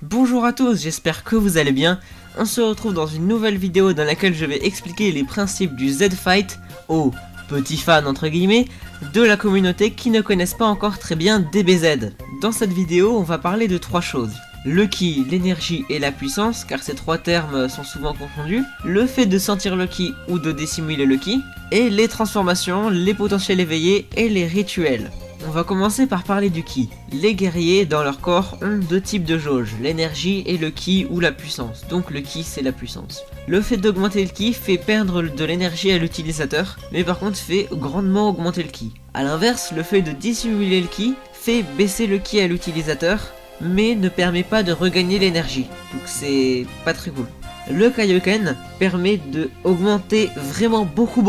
Bonjour à tous, j'espère que vous allez bien. On se retrouve dans une nouvelle vidéo dans laquelle je vais expliquer les principes du Z-Fight aux petits fans entre guillemets de la communauté qui ne connaissent pas encore très bien DBZ. Dans cette vidéo, on va parler de trois choses. Le ki, l'énergie et la puissance, car ces trois termes sont souvent confondus, le fait de sentir le ki ou de dissimuler le ki, et les transformations, les potentiels éveillés et les rituels. On va commencer par parler du ki. Les guerriers dans leur corps ont deux types de jauge, l'énergie et le ki ou la puissance. Donc le ki c'est la puissance. Le fait d'augmenter le ki fait perdre de l'énergie à l'utilisateur, mais par contre fait grandement augmenter le ki. A l'inverse, le fait de dissimuler le ki fait baisser le ki à l'utilisateur, mais ne permet pas de regagner l'énergie. Donc c'est pas très cool. Le Kaioken permet de augmenter vraiment beaucoup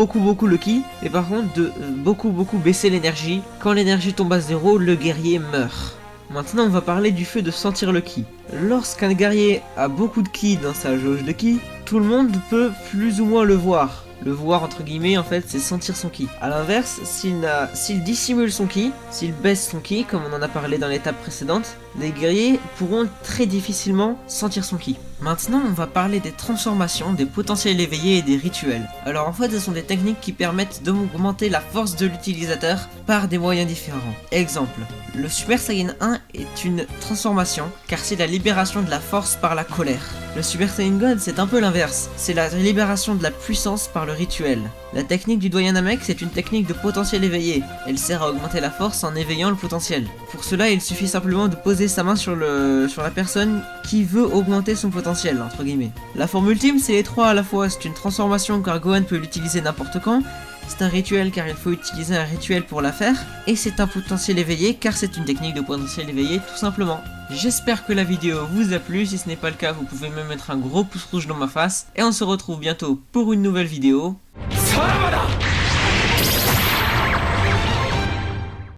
le ki, mais par contre de beaucoup baisser l'énergie. Quand l'énergie tombe à zéro, le guerrier meurt. Maintenant on va parler du fait de sentir le ki. Lorsqu'un guerrier a beaucoup de ki dans sa jauge de ki, tout le monde peut plus ou moins le voir. Le voir entre guillemets en fait c'est sentir son ki. A l'inverse, s'il dissimule son ki, s'il baisse son ki comme on en a parlé dans l'étape précédente, les guerriers pourront très difficilement sentir son ki. Maintenant on va parler des transformations, des potentiels éveillés et des rituels. Alors en fait ce sont des techniques qui permettent d'augmenter la force de l'utilisateur par des moyens différents. Exemple, le Super Saiyan 1 est une transformation car c'est la libération de la force par la colère. Le Super Saiyan God c'est un peu l'inverse, c'est la libération de la puissance par le rituel. La technique du doyen Namek c'est une technique de potentiel éveillé, elle sert à augmenter la force en éveillant le potentiel. Pour cela il suffit simplement de poser sa main sur la personne qui veut augmenter son potentiel entre guillemets. La forme ultime c'est les trois à la fois, c'est une transformation car Gohan peut l'utiliser n'importe quand, c'est un rituel car il faut utiliser un rituel pour la faire, et c'est un potentiel éveillé car c'est une technique de potentiel éveillé tout simplement. J'espère que la vidéo vous a plu, si ce n'est pas le cas vous pouvez me mettre un gros pouce rouge dans ma face, et on se retrouve bientôt pour une nouvelle vidéo. Salamada!